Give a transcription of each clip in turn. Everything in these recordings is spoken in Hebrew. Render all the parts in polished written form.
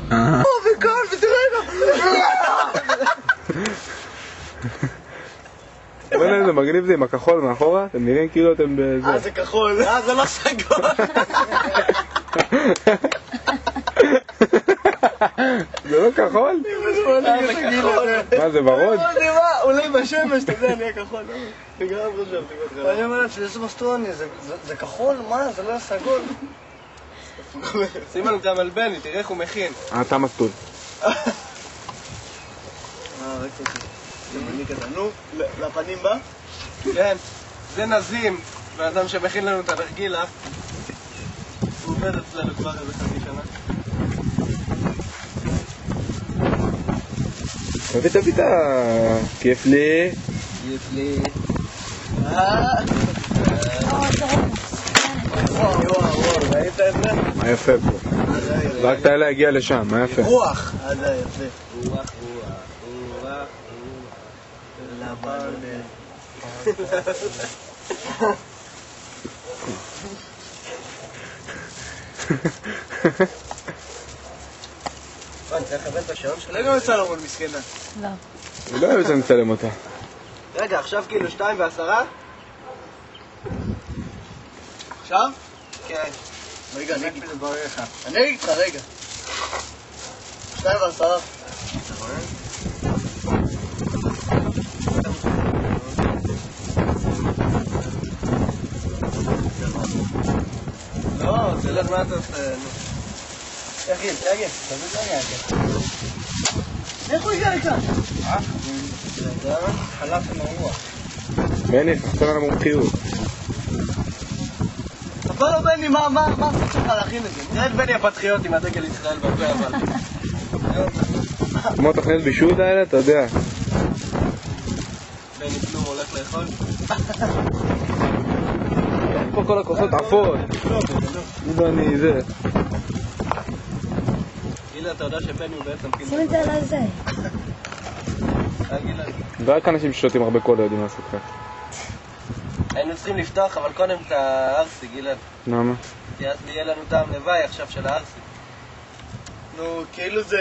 וקל, ותראה בוא'נה איזה מגניב זה עם הכחול מאחורה, אתם נראים כאילו אתם בזה. זה כחול, זה לא סגול. זה לא כחול? זה כחול. מה זה ורוד? אולי בשמש, אתה יודע, נהיה כחול. אני גם חושב, אני אומר לעצמי, זה מסטרוני, זה כחול? מה? זה לא סגול. שים לנו את המלבני, תראה איך הוא מכין. אתה מסטול. רק אותי. אני כזה, נו, לפנים בא? כן, זה נזים, באדם שמכין לנו את הנרגילה. הוא עובד אצלנו כבר איזה חצי שנה. תביא את ה... כיף לי. כיף לי. וואו, ראית את זה? מה יפה פה? רק תעלה להגיע לשם, מה יפה? רוח! זה יפה. רוח. לבן. אני צריך לכוון את השעון שלה? לא גם סלומון מסכנה. לא. אני לא אוהב שאני מצלם אותה. רגע, עכשיו כאילו 2:10? עכשיו? כן. רגע, אני אגיד לך. אני אגיד לך, רגע. 2:10. לא, תלך מה אתה עושה, נו. תגיד. תגיד רגע. איך הוא הגיע לכאן? זה חלף עם הרוח. בני, תחתן על המומחיות. ספר לו בני, מה אתה צריך להכין את זה? תראה את בני הפטריוט עם הדגל ישראל בפה אבל. כמו תכנית בישול האלה, אתה יודע. בני כלום הולך לאכול. פה כל הכוסות עפות. בני, זה. גילה, אתה יודע שבני הוא בעצם כאילו... שים את זה על הזה. גילה. רק אנשים ששותים הרבה קולה יודעים לעשות כך. היינו צריכים לפתוח אבל קודם את הארסי, גילה. למה? כי אז יהיה לנו טעם לוואי עכשיו של הארסי. נו, כאילו זה...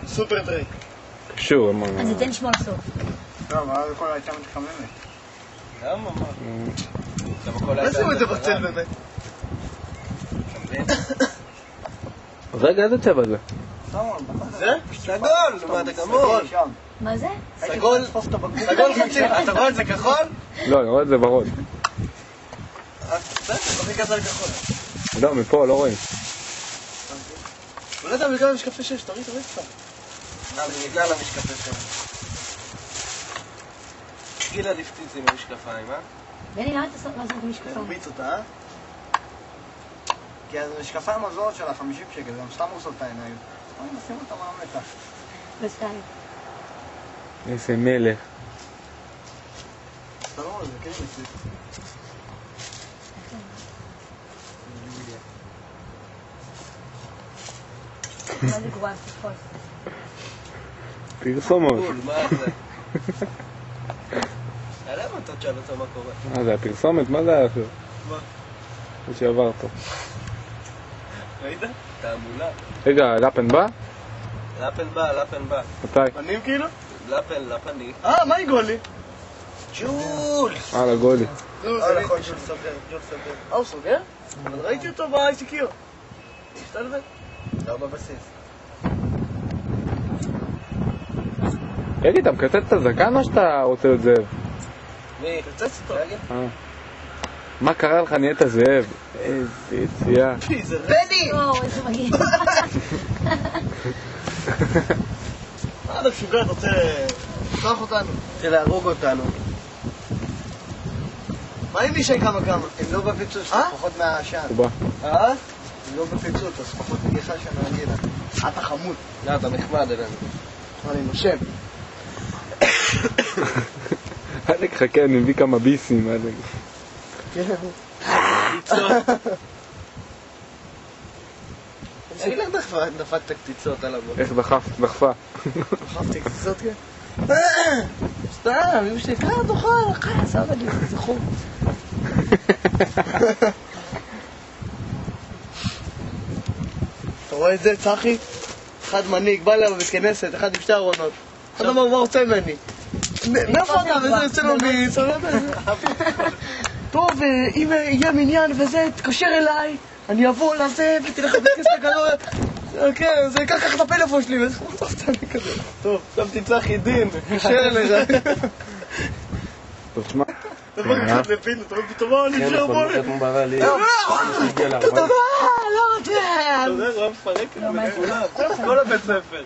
סופר דרי. קשור, מה? אז את זה נשמור לסוף. לא, מה זה כל הייתה מתחממת? למה? מה? לא שימו את זה בצל באמת. רגע, איזה צבע זה? זה? סגול! מה אתה גמור? מה זה? סגול חצי. אתה רואה את זה כחול? לא, אני רואה את זה ורוד. בסדר, תביא כזה לכחול. לא, מפה לא רואים. אולי אתה בגלל המשקפי 6, תוריד קצת. זה בגלל המשקפי שם. גילה דפציץ עם המשקפיים, אה? בני, למה אתה לעשות את המשקפיים? תרביץ אותה, כי המשקפיים הזולות של 50 שקל, גם סתם עושות את העיניים. אני נשים אותה מהמתה. בסטייל. איזה מלך. אתה לא רואה, זה כן מצליח. מה זה גרועה? תפוס. פרסומות. מה זה? למה אתה תשאל אותו מה קורה? מה זה, הפרסומת? מה זה היה עכשיו? מה? מה שעברת. ראית? תעמולה. רגע, לפן בא? לפן בא. מתי? פנים כאילו? לפני. מה היא גולי? ג'ולס! לגולי. נכון, ג'ול סוגר. הוא סוגר? אבל ראיתי אותו ב-ICQ. השתלבט? לא בבסיס. רגע, אתה מקצץ את הזקן או שאתה רוצה להיות זאב? מי? תצץ אותו. מה קרה לך? נהיית זאב? איזה יציאה. זה רדי! איזה מגעיל. מה אתה משוגע? אתה רוצה לפתוח אותנו? רוצה להרוג אותנו. מה עם מישהי כמה? הם לא בפיצוץ, זה פחות מהעשן. הוא בא. הם לא בפיצוץ, אז פחות מגיחה שנרגילה. אתה חמוד. לא, אתה נחמד אלינו. אני נושם. אלק חכה, אני מביא כמה ביסים, אלק. תגיד לך דפקת קציצות על המות. איך דחפה? דחפתי קציצות כן? סתם, אם שתקרא תאכל, חלס, אבל זה חום. אתה רואה את זה, צחי? אחד מנהיג, בא אליו בבית כנסת, אחד עם שתי ארונות. אחד אמר, מה רוצה ממני? מאיפה אתה? וזה יוצא לו טוב, אם יהיה מניין וזה, תקשר אליי, אני אבוא לזה ותלך לבית כנסת הגדול. כן, זה ייקח את הפלאפון שלי, וזה חוצה לי כזה. טוב, שמתי צחי דין, תקשר אליך. טוב, שמע. דבר אחד לפיל, אתה רואה פתאום, אני נשאר בו. כן, כמו בעלה לי. לא רוצה. אתה יודע, רב מפרק את זה. כל הבית ספר.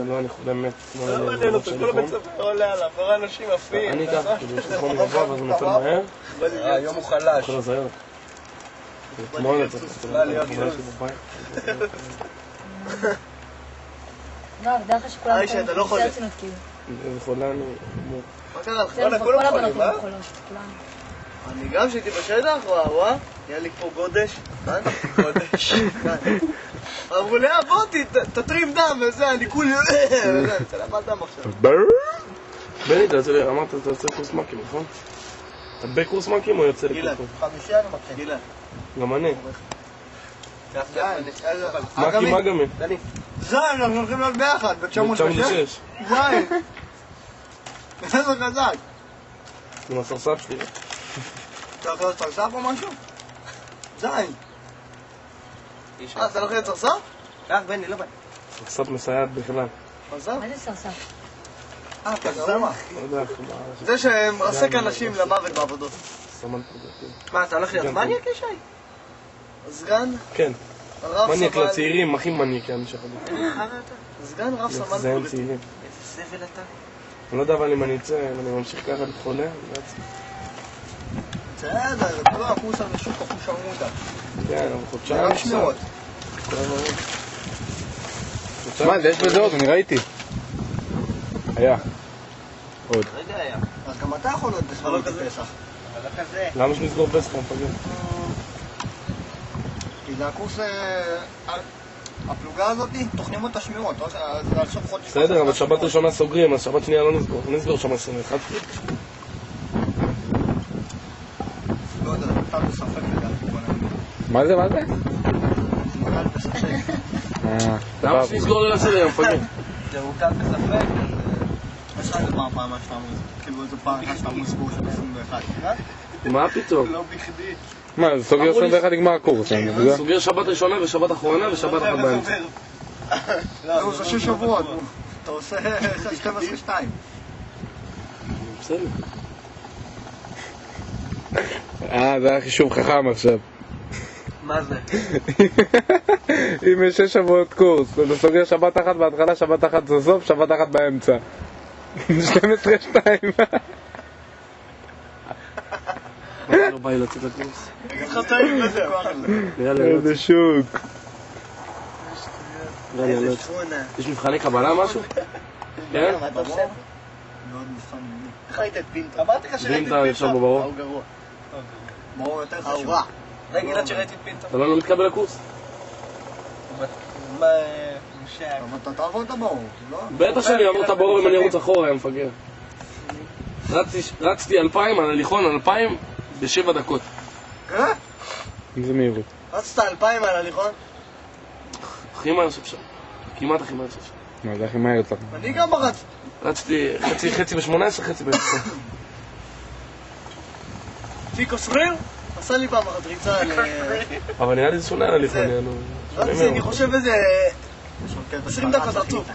לא, אני חולה מת. לא מעניין אותו, כל הבית ספר עולה עליו, וראה אנשים עפים. אני אקח, כאילו, יש לי חום גבוה ואז הוא נופל מהר. היום הוא חלש. כל הזיות. אתמול צריך לא, בדרך כלל שכולם איישה, אתה לא חולה. זה חולה, אני... מה קרה לך? כל הבנות לא חולות, כולנו. אני גם שהייתי בשטח, וואו, היה לי פה גודש. גודש. אמרו לי, בוא תתרים דם וזה, אני כולי... וזה, אתה יודע מה דם עכשיו? בני, אמרת, אתה יוצא קורס מקים, נכון? אתה בקורס מקים או יוצא גילן, לקורס? 5 אני מקשה. גילן. גם אני. מקים אגמי. זין, אנחנו הולכים להיות ביחד, ב-906. זין. איזה חזק. עם הסרסף שלי. אתה יכול להיות סרסף או משהו? זין. אתה לא יכול להיות סרסף? בני, לא בני. סרסף מסייעת בכלל. סרסף? מה זה סרסף? אתה גרוע. לא יודע, זה שמרסק אנשים למוות בעבודות. סמן פרודקטיב. מה, אתה הולך להיות מניאק ישי? סגן? כן. הרב מניאק סבל... לצעירים, הכי מניאק אני שחד. סגן רב סמל זה הם פוליטי. צעירים. איזה סבל אתה? אני לא יודע אבל אם אני אצא, אם אני ממשיך ככה להיות חולה, אני לא אצא. בסדר, אתה לא הקורס הזה שוק החוש עמודה. כן, אבל זה חודשיים רק שמירות. שמע, זה יש בזה עוד, אני ראיתי. היה. עוד. רגע היה. אז גם אתה יכול להיות בסבלות בפסח. אבל לא כזה. למה שנסגור פסח, מפגר? כי זה הקורס... הפלוגה הזאת, תוכנים אותה שמירות. זה על סוף חודש. בסדר, אבל שבת ראשונה סוגרים, אז שבת שנייה לא נסגור. נסגור שם 21. לא יודע, אתה בספק לדעת. מה זה? מה זה? מגל בספק. למה שנסגור ליל הסדר, מפגר? זה מוקל בספק. יש לך איזה פעם שאתה אמור, כאילו איזה פעם אחת שאתה אמור סגור של 21. מה פתאום? לא בכדי. מה, זה סוגר 21 נגמר הקורס. סוגר שבת ראשונה ושבת אחרונה ושבת אחת באמצע. לא, זה 6 שבועות. אתה עושה 12-2. בסדר. זה היה חישוב חכם עכשיו. מה זה? אם יש 6 שבועות קורס, אתה סוגר שבת אחת בהתחלה, שבת אחת בסוף, שבת אחת באמצע. 12-2. לא בא לי לצאת לקורס. חטאים לזה. איזה שוק. איזה שכונה. יש מבחני קבלה משהו? כן? מה אתה עושה? מאוד מבחן מיני. איך ראית את פינטה? אמרתי לך שראיתי את פינטה פינטה. יושב בו ברור. הוא גרוע. ברור יותר חשוב. רגע, עד שראיתי את פינטה. אתה לא מתקבל לקורס? אבל אתה תעבור את הברור, לא? בטח שאני אעבור את הברור אם אני ארוץ אחורה, היה מפגר. רצתי 2,000 על הליכון, 2,000 ב7 דקות. איזה מהירות. רצת 2,000 על הליכון? הכי מהר שאפשר. כמעט הכי מהר שאפשר. מה, זה הכי מהר אצלך. אני גם רצתי. רצתי חצי ב-18, חצי ב-20. פיקו סריר? עשה לי פעם אחת ריצה ל... אבל נראה לי זה שונה על הליכון. אני חושב איזה... 20 דקות רצוף.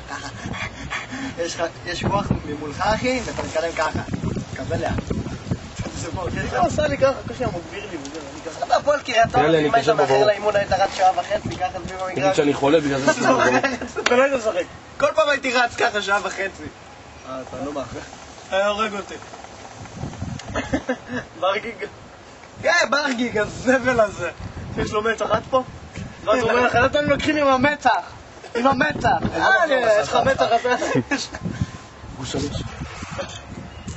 יש כוח ממולך אחי, ואתה מתקדם ככה. קבל לאט. זה עושה לי ככה, קושי המגביר לי וזה. אני כזה... אתה הפועל קריית אונו, אם היית מאחר לאימון היית רץ 1.5 שעה, ככה סביב המגרש. תגיד שאני חולה בגלל זה שזה לא ולא היית לשחק. כל פעם הייתי רץ ככה 1.5 שעה. אתה לא מאחר. היה הורג אותי. ברגיג. כן, ברגיג, הזבל הזה. יש לו מצח עד פה? ואז הוא אומר לך, לא תמיד לוקחים עם המצח. עם המצח. יש לך מצח אתה. גושליש.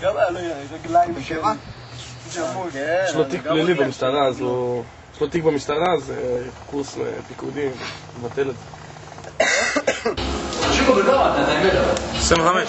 גם היה לו רגליים שבע. יש לו תיק פלילי במשטרה, אז הוא... יש לו תיק במשטרה, אז קורס פיקודי, מבטל את זה. 25